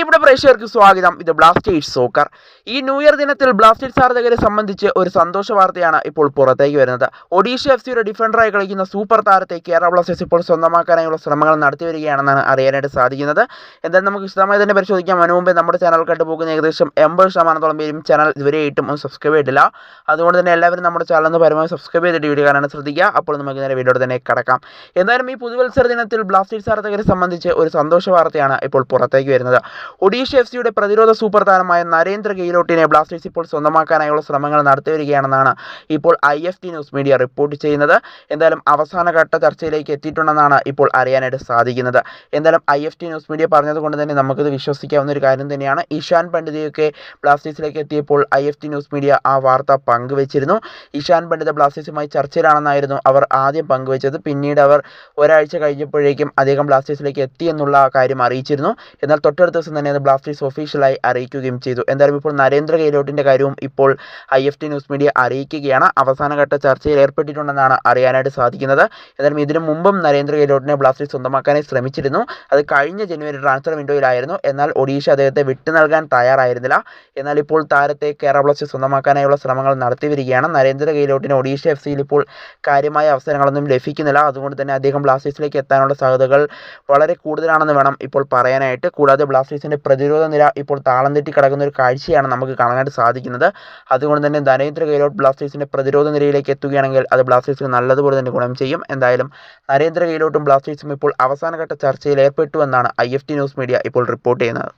പ്രിയപ്പെട്ട പ്രേക്ഷകർക്ക് സ്വാഗതം. ഇത് ബ്ലാസ്റ്റേഴ്സ് സോക്കർ. ഈ ന്യൂ ഇയർ ദിനത്തിൽ ബ്ലാസ്റ്റേഴ്സ് ആരാധകരെ സംബന്ധിച്ച് ഒരു സന്തോഷ വാർത്തയാണ് ഇപ്പോൾ പുറത്തേക്ക് വരുന്നത്. ഒഡീഷ എഫ്സിയുടെ ഡിഫൻഡറായി കളിക്കുന്ന സൂപ്പർ താരത്തെ കേരള ബ്ലാസ്റ്റേഴ്സ് ഇപ്പോൾ സ്വന്തമാക്കാനായുള്ള ശ്രമങ്ങൾ നടത്തി വരികയാണെന്നാണ് അറിയാനായിട്ട് സാധിക്കുന്നത്. എന്തായാലും നമുക്ക് വിശദമായി തന്നെ പരിശോധിക്കാം. അതിനു മുമ്പേ നമ്മുടെ ചാനൽ കണ്ടുപോകുന്ന ഏകദേശം 80% പേരും ചാനൽ ഇതുവരെയായിട്ടും ഒന്ന് സബ്സ്ക്രൈബ് ചെയ്തിട്ടില്ല. അതുകൊണ്ട് തന്നെ എല്ലാവരും നമ്മുടെ ചാനൽ ഒന്ന് പരമാവധി സബ്സ്ക്രൈബ് ചെയ്തിട്ട് വീഡിയോ കാണാൻ ശ്രദ്ധിക്കുക. അപ്പോൾ നമുക്ക് നേരെ വീഡിയോയുടെ തന്നെ കടക്കാം. എന്തായാലും ഈ പുതുവത്സര ദിനത്തിൽ ബ്ലാസ്റ്റേഴ്സ് ആരാധകരെ സംബന്ധിച്ച് ഒരു സന്തോഷ വാർത്തയാണ് ഇപ്പോൾ പുറത്തേക്ക് വരുന്നത്. ഒഡീഷ എഫ്സിയുടെ പ്രതിരോധ സൂപ്പർ താരമായ നരേന്ദ്ര ഗെയ്ലോട്ടിനെ ബ്ലാസ്റ്റേഴ്സ് ഇപ്പോൾ സ്വന്തമാക്കാനായുള്ള ശ്രമങ്ങൾ നടത്തി വരികയാണെന്നാണ് ഇപ്പോൾ IFT ന്യൂസ് മീഡിയ റിപ്പോർട്ട് ചെയ്യുന്നത്. എന്തായാലും അവസാനഘട്ട ചർച്ചയിലേക്ക് എത്തിയിട്ടുണ്ടെന്നാണ് ഇപ്പോൾ അറിയാനായിട്ട് സാധിക്കുന്നത്. എന്തായാലും IFT ന്യൂസ് മീഡിയ പറഞ്ഞതുകൊണ്ട് തന്നെ നമുക്കിത് വിശ്വസിക്കാവുന്ന ഒരു കാര്യം തന്നെയാണ്. ഇഷാൻ പണ്ഡിതയൊക്കെ ബ്ലാസ്റ്റേഴ്സിലേക്ക് എത്തിയപ്പോൾ IFT ന്യൂസ് മീഡിയ ആ വാർത്ത പങ്കുവച്ചിരുന്നു. ഇഷാൻ പണ്ഡിത ബ്ലാസ്റ്റേഴ്സുമായി ചർച്ചയിലാണെന്നായിരുന്നു അവർ ആദ്യം പങ്കുവച്ചത്. പിന്നീട് അവർ ഒരാഴ്ച കഴിഞ്ഞപ്പോഴേക്കും അദ്ദേഹം ബ്ലാസ്റ്റേഴ്സിലേക്ക് എത്തി എന്നുള്ള കാര്യം അറിയിച്ചിരുന്നു. എന്നാൽ തൊട്ടടുത്ത ദിവസം തന്നെ അത് ബ്ലാസ്റ്റേഴ്സ് ഒഫീഷ്യലായി അറിയിക്കുകയും ചെയ്തു. എന്തായാലും ഇപ്പോൾ നരേന്ദ്ര ഗെയ്ലോട്ടിൻ്റെ കാര്യവും ഇപ്പോൾ IFT ന്യൂസ് മീഡിയ അറിയിക്കുകയാണ്. അവസാനഘട്ട ചർച്ചയിൽ ഏർപ്പെട്ടിട്ടുണ്ടെന്നാണ് അറിയാനായിട്ട് സാധിക്കുന്നത്. എന്തായാലും ഇതിനു മുമ്പും നരേന്ദ്ര ഗെയ്ലോട്ടിനെ ബ്ലാസ്റ്റേഴ്സ് സ്വന്തമാക്കാനായി ശ്രമിച്ചിരുന്നു. അത് കഴിഞ്ഞ ജനുവരി ട്രാൻസ്ഫർ വിൻഡോയിലായിരുന്നു. എന്നാൽ ഒഡീഷ അദ്ദേഹത്തെ വിട്ടു നൽകാൻ തയ്യാറായിരുന്നില്ല. എന്നാൽ ഇപ്പോൾ താരത്തെ കേരള ബ്ലാസ്റ്റേഴ്സ് സ്വന്തമാക്കാനായുള്ള ശ്രമങ്ങൾ നടത്തി വരികയാണ്. നരേന്ദ്ര ഗെയ്ലോട്ടിന് ഒഡീഷ എഫ്സിയിൽ ഇപ്പോൾ കാര്യമായ അവസരങ്ങളൊന്നും ലഭിക്കുന്നില്ല. അതുകൊണ്ട് തന്നെ അദ്ദേഹം ബ്ലാസ്റ്റേഴ്സിലേക്ക് എത്താനുള്ള സാധ്യതകൾ വളരെ കൂടുതലാണെന്ന് വേണം ഇപ്പോൾ പറയാനായിട്ട്. കൂടാതെ ബ്ലാസ്റ്റേഴ്സിൻ്റെ പ്രതിരോധ നിര ഇപ്പോൾ താളം തെറ്റി കിടക്കുന്ന ഒരു കാഴ്ചയാണ് നമുക്ക് കാണാനായിട്ട് സാധിക്കുന്നത്. അതുകൊണ്ട് തന്നെ നരേന്ദ്ര ഗെയ്ലോട്ട് ബ്ലാസ്റ്റേഴ്സിൻ്റെ പ്രതിരോധ നിരയിലേക്ക് എത്തുകയാണെങ്കിൽ അത് ബ്ലാസ്റ്റേഴ്സിന് നല്ലതുപോലെ തന്നെ ഗുണം ചെയ്യും. എന്തായാലും നരേന്ദ്ര ഗെയ്ലോട്ടും ബ്ലാസ്റ്റേഴ്സും ഇപ്പോൾ അവസാനഘട്ട ചർച്ചയിൽ ഏർപ്പെട്ടു എന്നാണ് IFT ന്യൂസ് മീഡിയ ഇപ്പോൾ റിപ്പോർട്ട് ചെയ്യുന്നത്.